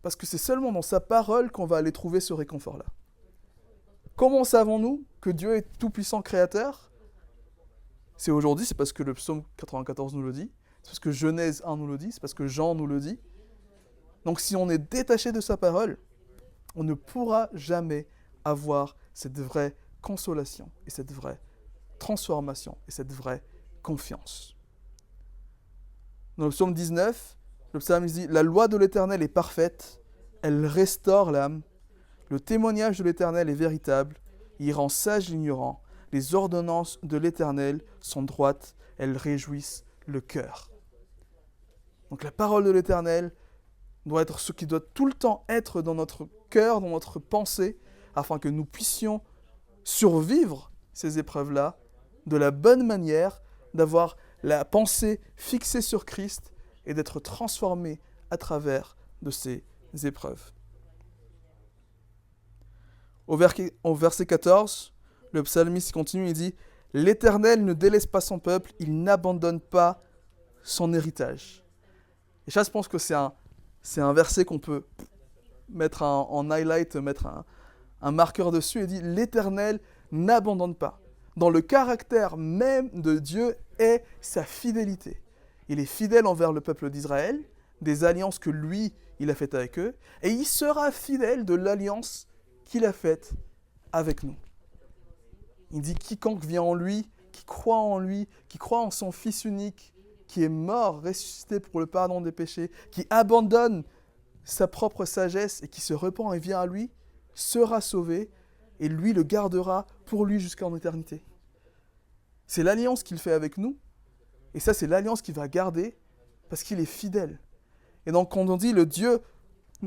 Parce que c'est seulement dans sa parole qu'on va aller trouver ce réconfort-là. Comment savons-nous que Dieu est tout-puissant créateur? C'est aujourd'hui, c'est parce que le psaume 94 nous le dit, c'est parce que Genèse 1 nous le dit, c'est parce que Jean nous le dit. Donc si on est détaché de sa parole, on ne pourra jamais avoir cette vraie consolation et cette vraie transformation et cette vraie confiance. Dans le psaume 19, le psalmiste dit « La loi de l'Éternel est parfaite, elle restaure l'âme. Le témoignage de l'Éternel est véritable, il rend sage l'ignorant. Les ordonnances de l'Éternel sont droites, elles réjouissent le cœur. » Donc la parole de l'Éternel doit être ce qui doit tout le temps être dans notre cœur, dans notre pensée, afin que nous puissions survivre ces épreuves-là de la bonne manière, d'avoir la pensée fixée sur Christ et d'être transformés à travers de ces épreuves. Au verset 14, le psalmiste continue, il dit « L'Éternel ne délaisse pas son peuple, il n'abandonne pas son héritage. » Et ça, je pense que c'est un verset qu'on peut mettre en highlight, mettre un marqueur dessus et dit « L'Éternel n'abandonne pas. » Dans le caractère même de Dieu est sa fidélité. Il est fidèle envers le peuple d'Israël, des alliances que lui, il a faites avec eux, et il sera fidèle de l'alliance qu'il a faite avec nous. Il dit quiconque vient en lui, qui croit en son Fils unique, qui est mort, ressuscité pour le pardon des péchés, qui abandonne sa propre sagesse et qui se repent et vient à lui, sera sauvé, et lui le gardera pour lui jusqu'en éternité. C'est l'alliance qu'il fait avec nous, et ça c'est l'alliance qu'il va garder, parce qu'il est fidèle. Et donc quand on dit le Dieu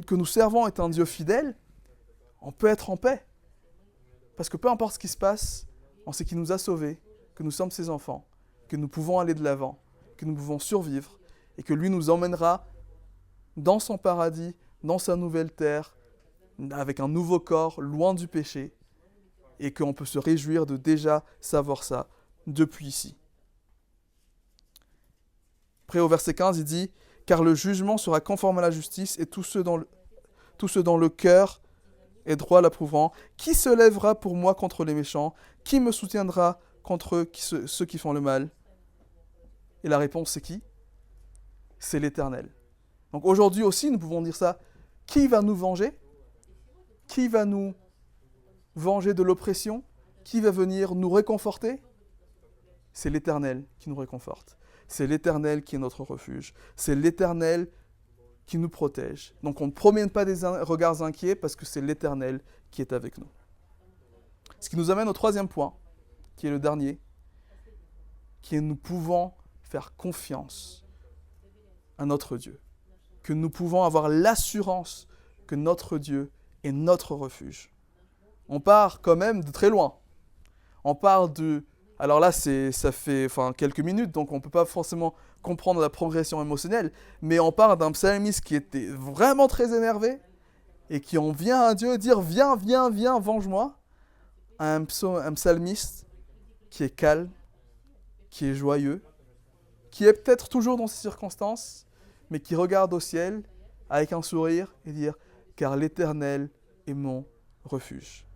que nous servons est un Dieu fidèle, on peut être en paix. Parce que peu importe ce qui se passe, on sait qu'il nous a sauvés, que nous sommes ses enfants, que nous pouvons aller de l'avant, que nous pouvons survivre, et que lui nous emmènera dans son paradis, dans sa nouvelle terre, avec un nouveau corps, loin du péché, et qu'on peut se réjouir de déjà savoir ça depuis ici. Après au verset 15, il dit « Car le jugement sera conforme à la justice, et tous ceux dont le cœur est droit l'approuveront. Qui se lèvera pour moi contre les méchants? Qui me soutiendra contre ceux qui font le mal ?» Et la réponse, c'est qui? C'est l'Éternel. Donc aujourd'hui aussi, nous pouvons dire ça. Qui va nous venger? Qui va nous venger de l'oppression? Qui va venir nous réconforter? C'est l'Éternel qui nous réconforte. C'est l'Éternel qui est notre refuge. C'est l'Éternel qui nous protège. Donc on ne promène pas des regards inquiets parce que c'est l'Éternel qui est avec nous. Ce qui nous amène au troisième point, qui est le dernier, qui est nous pouvons faire confiance à notre Dieu. Que nous pouvons avoir l'assurance que notre Dieu est notre refuge. On part quand même de très loin. On part de... Alors là, ça fait quelques minutes, donc on ne peut pas forcément comprendre la progression émotionnelle, mais on part d'un psalmiste qui était vraiment très énervé et qui en vient à Dieu dire « Viens, viens, viens, venge-moi » à un psalmiste qui est calme, qui est joyeux, qui est peut-être toujours dans ces circonstances, mais qui regarde au ciel avec un sourire et dire « Car l'Éternel est mon refuge ».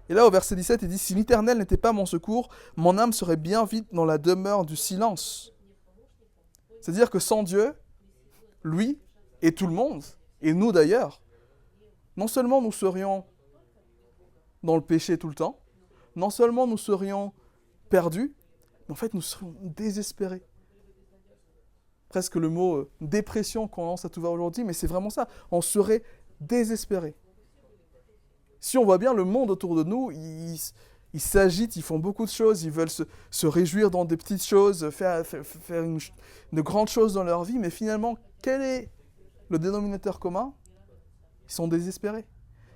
Et là, au verset 17, il dit « Si l'Éternel n'était pas mon secours, mon âme serait bien vite dans la demeure du silence. » C'est-à-dire que sans Dieu, lui et tout le monde, et nous d'ailleurs, non seulement nous serions dans le péché tout le temps, non seulement nous serions perdus, mais en fait nous serions désespérés. Presque le mot dépression commence à tout voir aujourd'hui, mais c'est vraiment ça. On serait désespérés. Si on voit bien le monde autour de nous, ils s'agitent, ils font beaucoup de choses, ils veulent se réjouir dans des petites choses, faire de grandes choses dans leur vie, mais finalement, quel est le dénominateur commun? Ils sont désespérés.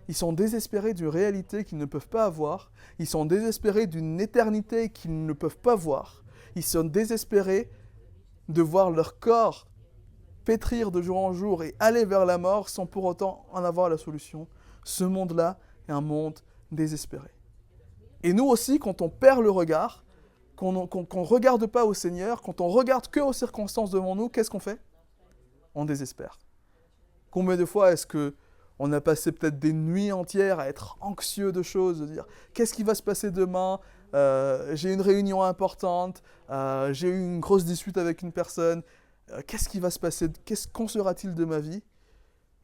Ils sont désespérés d'une réalité qu'ils ne peuvent pas avoir. Ils sont désespérés d'une éternité qu'ils ne peuvent pas voir. Ils sont désespérés de voir leur corps pétrir de jour en jour et aller vers la mort sans pour autant en avoir la solution. Ce monde-là est un monde désespéré. Et nous aussi, quand on perd le regard, qu'on ne regarde pas au Seigneur, quand on regarde que aux circonstances devant nous, qu'est-ce qu'on fait? On désespère. Combien de fois est-ce qu'on a passé peut-être des nuits entières à être anxieux de choses, de dire « Qu'est-ce qui va se passer demain ? J'ai une réunion importante, j'ai eu une grosse dispute avec une personne, qu'est-ce qui va se passer? Qu'en sera-t-il de ma vie ?»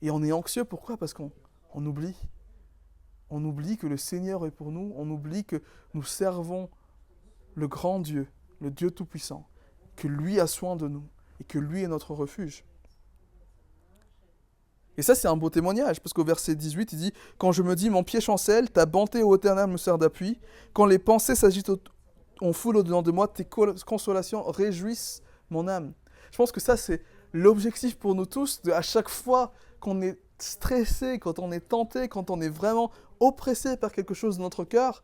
Et on est anxieux, pourquoi? Parce qu'on oublie. On oublie que le Seigneur est pour nous, on oublie que nous servons le grand Dieu, le Dieu Tout-Puissant, que lui a soin de nous et que lui est notre refuge. Et ça, c'est un beau témoignage, parce qu'au verset 18, il dit « Quand je me dis, mon pied chancelle, ta bonté, ô Éternel, me sert d'appui. Quand les pensées s'agitent en foule au-dedans de moi, tes consolations réjouissent mon âme. » Je pense que ça, c'est l'objectif pour nous tous, à chaque fois qu'on est stressé, quand on est tenté, quand on est vraiment oppressé par quelque chose de notre cœur,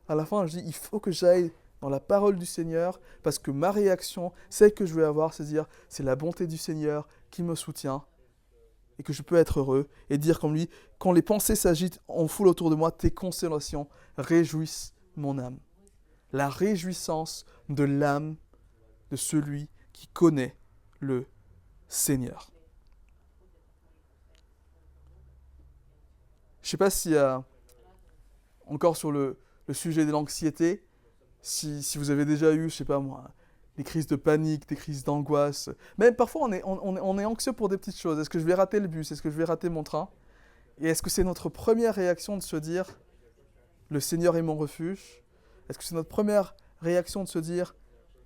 à la fin, je dis, il faut que j'aille dans la parole du Seigneur, parce que ma réaction, celle que je vais avoir, c'est dire, c'est la bonté du Seigneur qui me soutient, et que je peux être heureux, et dire comme lui, quand les pensées s'agitent en foule autour de moi, tes consolations réjouissent mon âme. La réjouissance de l'âme de celui qui connaît le Seigneur. Je ne sais pas si, encore sur le sujet de l'anxiété, si vous avez déjà eu, je ne sais pas moi, des crises de panique, des crises d'angoisse. Même parfois, on est anxieux pour des petites choses. Est-ce que je vais rater le bus? Est-ce que je vais rater mon train? Et est-ce que c'est notre première réaction de se dire, le Seigneur est mon refuge? Est-ce que c'est notre première réaction de se dire,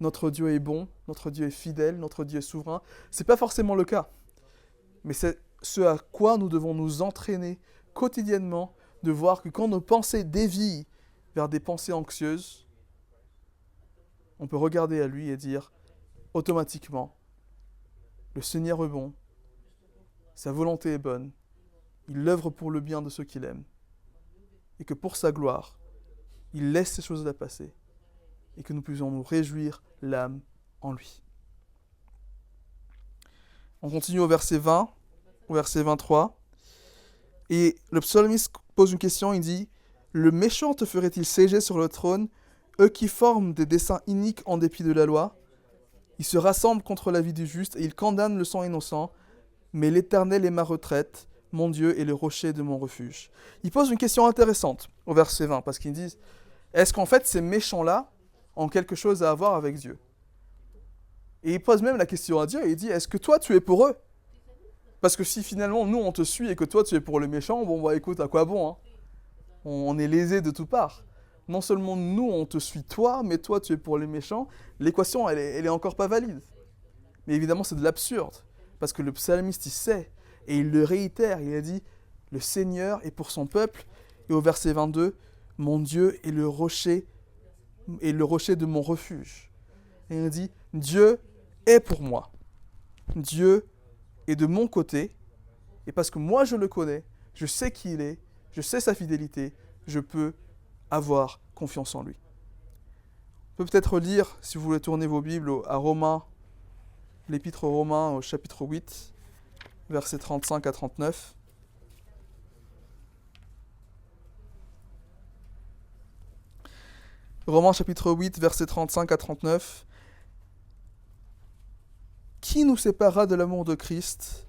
notre Dieu est bon, notre Dieu est fidèle, notre Dieu est souverain? Ce n'est pas forcément le cas. Mais c'est ce à quoi nous devons nous entraîner quotidiennement, de voir que quand nos pensées dévient vers des pensées anxieuses, on peut regarder à lui et dire automatiquement, le Seigneur est bon, sa volonté est bonne, il œuvre pour le bien de ceux qu'il aime, et que pour sa gloire, il laisse ces choses-là passer, et que nous puissions nous réjouir l'âme en lui. On continue au verset 20, au verset 23, et le psalmiste pose une question, il dit « Le méchant te ferait-il siéger sur le trône, eux qui forment des desseins iniques en dépit de la loi? Ils se rassemblent contre la vie du juste et ils condamnent le sang innocent, mais l'Éternel est ma retraite, mon Dieu est le rocher de mon refuge. » Il pose une question intéressante au verset 20, parce qu'ils disent « Est-ce qu'en fait ces méchants-là ont quelque chose à voir avec Dieu ?» Et il pose même la question à Dieu et il dit « Est-ce que toi tu es pour eux ?» Parce que si finalement nous on te suit et que toi tu es pour le méchant, bon bah écoute, à quoi bon hein? On est lésé de toutes parts. Non seulement nous on te suit toi, mais toi tu es pour les méchants, l'équation elle est encore pas valide. Mais évidemment c'est de l'absurde, parce que le psalmiste il sait, et il le réitère, il a dit « Le Seigneur est pour son peuple », et au verset 22, « Mon Dieu est le rocher de mon refuge ». Et il dit « Dieu est pour moi, Dieu est de mon côté, et parce que moi je le connais, je sais qui il est, je sais sa fidélité, je peux avoir confiance en lui. » On peut peut-être lire, si vous voulez tourner vos Bibles, à Romains, l'épître aux Romains au chapitre 8, versets 35 à 39. Romains chapitre 8, versets 35 à 39. « Qui nous séparera de l'amour de Christ?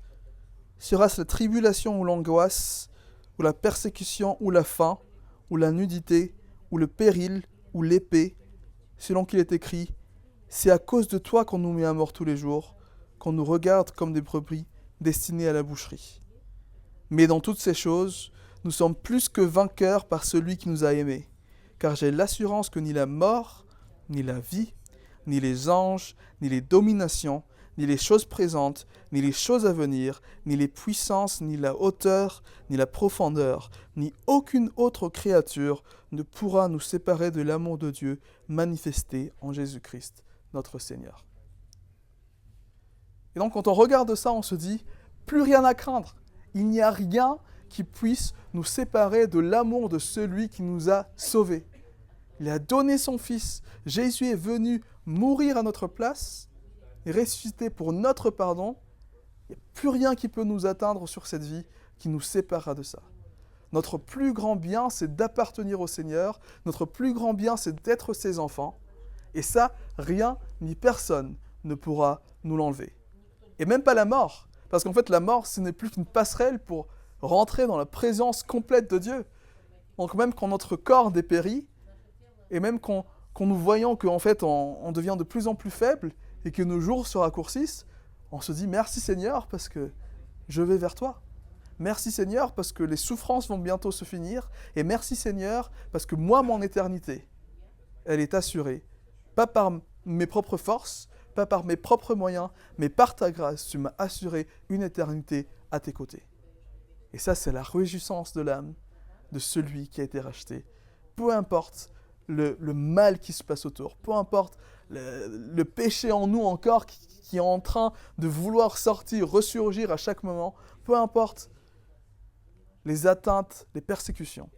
Sera-ce la tribulation ou l'angoisse, ou la persécution ou la faim, ou la nudité, ou le péril, ou l'épée, selon qu'il est écrit, c'est à cause de toi qu'on nous met à mort tous les jours, qu'on nous regarde comme des brebis destinées à la boucherie. Mais dans toutes ces choses, nous sommes plus que vainqueurs par celui qui nous a aimés, car j'ai l'assurance que ni la mort, ni la vie, ni les anges, ni les dominations, ni les choses présentes, ni les choses à venir, ni les puissances, ni la hauteur, ni la profondeur, ni aucune autre créature ne pourra nous séparer de l'amour de Dieu manifesté en Jésus-Christ, notre Seigneur. » Et donc quand on regarde ça, on se dit, plus rien à craindre. Il n'y a rien qui puisse nous séparer de l'amour de celui qui nous a sauvés. Il a donné son Fils. Jésus est venu mourir à notre place et ressusciter pour notre pardon. Il n'y a plus rien qui peut nous atteindre sur cette vie qui nous séparera de ça. Notre plus grand bien, c'est d'appartenir au Seigneur. Notre plus grand bien, c'est d'être ses enfants. Et ça, rien ni personne ne pourra nous l'enlever. Et même pas la mort. Parce qu'en fait, la mort, ce n'est plus qu'une passerelle pour rentrer dans la présence complète de Dieu. Donc même quand notre corps dépérit, et même quand nous voyons qu'en fait, on devient de plus en plus faible, et que nos jours se raccourcissent, on se dit « Merci Seigneur, parce que je vais vers toi. Merci Seigneur, parce que les souffrances vont bientôt se finir. Et merci Seigneur, parce que moi, mon éternité, elle est assurée. Pas par mes propres forces, pas par mes propres moyens, mais par ta grâce, tu m'as assuré une éternité à tes côtés. » Et ça, c'est la réjouissance de l'âme de celui qui a été racheté. Peu importe le mal qui se passe autour, peu importe le péché en nous encore qui est en train de vouloir sortir, ressurgir à chaque moment, peu importe les atteintes, les persécutions,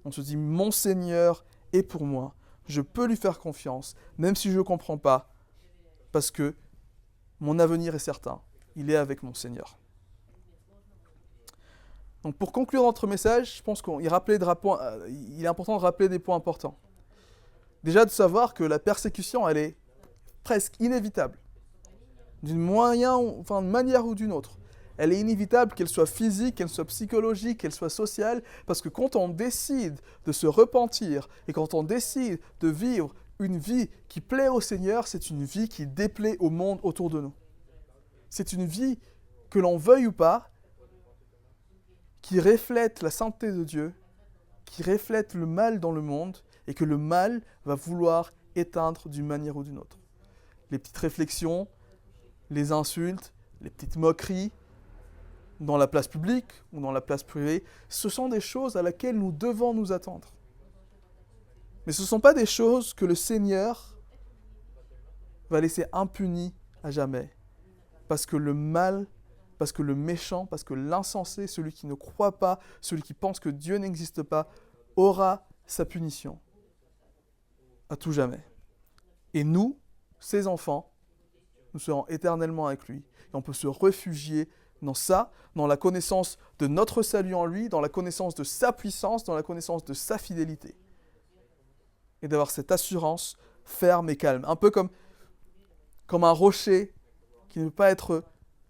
on se dit, mon Seigneur est pour moi, je peux lui faire confiance, même si je ne comprends pas, parce que mon avenir est certain, il est avec mon Seigneur. Donc pour conclure notre message, je pense qu'il est important de rappeler des points importants. Déjà de savoir que la persécution, elle est presque inévitable, d'une manière ou d'une autre. Elle est inévitable, qu'elle soit physique, qu'elle soit psychologique, qu'elle soit sociale, parce que quand on décide de se repentir et quand on décide de vivre une vie qui plaît au Seigneur, c'est une vie qui déplaît au monde autour de nous. C'est une vie, que l'on veuille ou pas, qui reflète la sainteté de Dieu, qui reflète le mal dans le monde et que le mal va vouloir éteindre d'une manière ou d'une autre. Les petites réflexions, les insultes, les petites moqueries, dans la place publique ou dans la place privée, ce sont des choses à laquelle nous devons nous attendre. Mais ce ne sont pas des choses que le Seigneur va laisser impunies à jamais. Parce que le mal, parce que le méchant, parce que l'insensé, celui qui ne croit pas, celui qui pense que Dieu n'existe pas, aura sa punition. À tout jamais. Et nous, ses enfants, nous serons éternellement avec lui. Et on peut se réfugier dans ça, dans la connaissance de notre salut en lui, dans la connaissance de sa puissance, dans la connaissance de sa fidélité. Et d'avoir cette assurance ferme et calme. Un peu comme un rocher qui ne peut pas être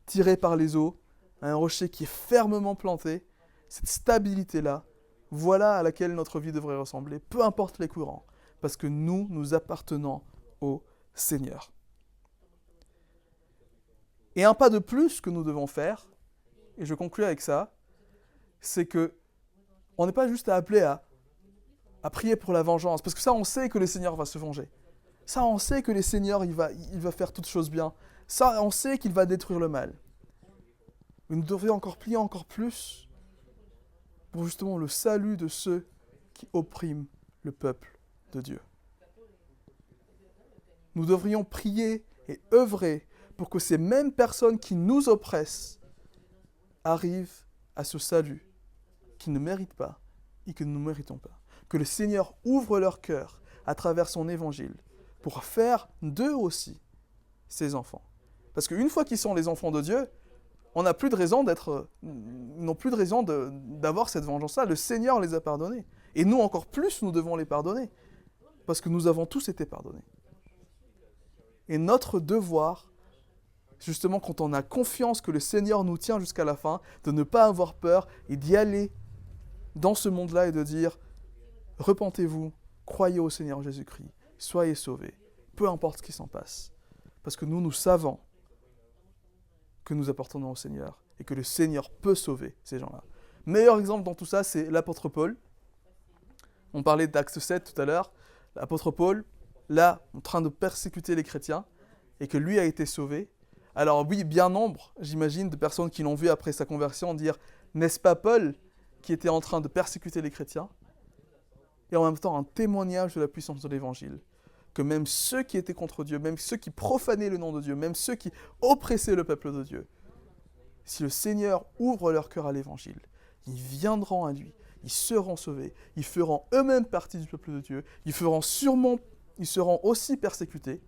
tiré par les eaux, un rocher qui est fermement planté. Cette stabilité-là, voilà à laquelle notre vie devrait ressembler, peu importe les courants, parce que nous appartenons au Seigneur. Et un pas de plus que nous devons faire, et je conclue avec ça, c'est que on n'est pas juste à appeler à prier pour la vengeance, parce que ça, on sait que le Seigneur va se venger. Ça, on sait que le Seigneur, il va faire toutes choses bien. Ça, on sait qu'il va détruire le mal. Mais nous devrions encore plier encore plus pour justement le salut de ceux qui oppriment le peuple de Dieu. Nous devrions prier et œuvrer pour que ces mêmes personnes qui nous oppressent arrivent à ce salut qu'ils ne méritent pas et que nous ne méritons pas. Que le Seigneur ouvre leur cœur à travers son évangile pour faire d'eux aussi ses enfants. Parce qu'une fois qu'ils sont les enfants de Dieu, on n'a plus de raison d'avoir cette vengeance-là. Le Seigneur les a pardonnés. Et nous, encore plus, nous devons les pardonner. Parce que nous avons tous été pardonnés. Et notre devoir, justement, quand on a confiance que le Seigneur nous tient jusqu'à la fin, de ne pas avoir peur et d'y aller dans ce monde-là et de dire « Repentez-vous, croyez au Seigneur Jésus-Christ, soyez sauvés, peu importe ce qui s'en passe. » Parce que nous savons que nous appartenons au Seigneur et que le Seigneur peut sauver ces gens-là. Meilleur exemple dans tout ça, c'est l'apôtre Paul. On parlait d'Acte 7 tout à l'heure. L'apôtre Paul, là, en train de persécuter les chrétiens, et que lui a été sauvé. Alors oui, bien nombre, j'imagine, de personnes qui l'ont vu après sa conversion dire « N'est-ce pas Paul qui était en train de persécuter les chrétiens ?» Et en même temps, un témoignage de la puissance de l'Évangile. Que même ceux qui étaient contre Dieu, même ceux qui profanaient le nom de Dieu, même ceux qui oppressaient le peuple de Dieu, si le Seigneur ouvre leur cœur à l'Évangile, ils viendront à lui, ils seront sauvés, ils feront eux-mêmes partie du peuple de Dieu, ils seront aussi persécutés,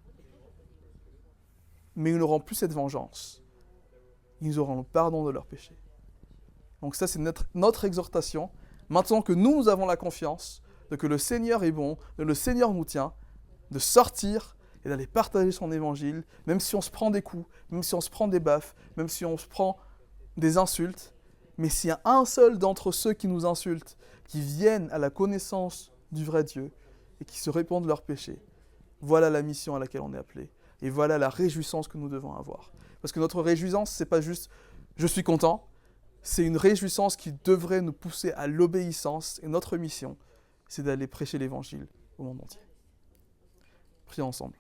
mais ils n'auront plus cette vengeance. Ils auront le pardon de leurs péchés. Donc ça, c'est notre exhortation. Maintenant que nous avons la confiance de que le Seigneur est bon, que le Seigneur nous tient, de sortir et d'aller partager son évangile, même si on se prend des coups, même si on se prend des baffes, même si on se prend des insultes. Mais s'il y a un seul d'entre ceux qui nous insultent, qui viennent à la connaissance du vrai Dieu et qui se répandent de leurs péchés, voilà la mission à laquelle on est appelé. Et voilà la réjouissance que nous devons avoir. Parce que notre réjouissance, c'est pas juste « je suis content », c'est une réjouissance qui devrait nous pousser à l'obéissance. Et notre mission, c'est d'aller prêcher l'évangile au monde entier. Prions ensemble.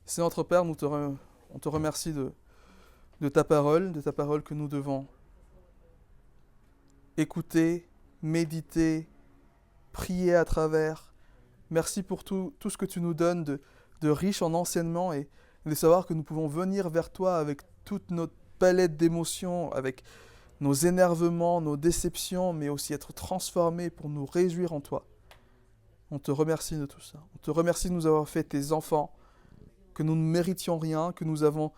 Seigneur notre Père, on te remercie de ta parole que nous devons écouter, méditer, prier à travers. Merci pour tout ce que tu nous donnes de riche en enseignement et de savoir que nous pouvons venir vers toi avec toute palette d'émotions, avec nos énervements, nos déceptions, mais aussi être transformés pour nous réjouir en toi. On te remercie de tout ça. On te remercie de nous avoir fait tes enfants, que nous ne méritions rien, que nous avons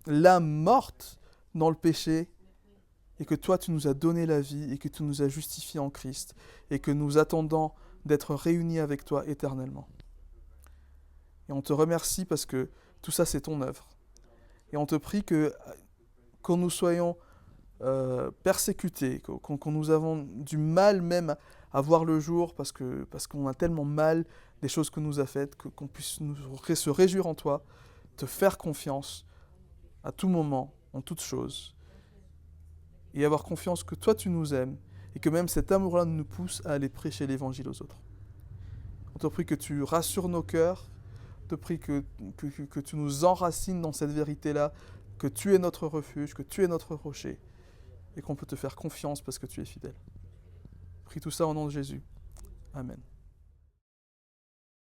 l'âme morte dans le péché, et que toi tu nous as donné la vie, et que tu nous as justifiés en Christ, et que nous attendons d'être réunis avec toi éternellement. Et on te remercie parce que tout ça c'est ton œuvre. Et on te prie que quand nous soyons persécutés, quand nous avons du mal même à voir le jour parce qu'on a tellement mal des choses que nous a faites, qu'on puisse se réjouir en toi, te faire confiance à tout moment, en toutes choses, et avoir confiance que toi tu nous aimes, et que même cet amour-là nous pousse à aller prêcher l'évangile aux autres. On te prie que tu rassures nos cœurs, on te prie que tu nous enracines dans cette vérité-là, que tu es notre refuge, que tu es notre rocher, et qu'on peut te faire confiance parce que tu es fidèle. Prie tout ça au nom de Jésus. Amen.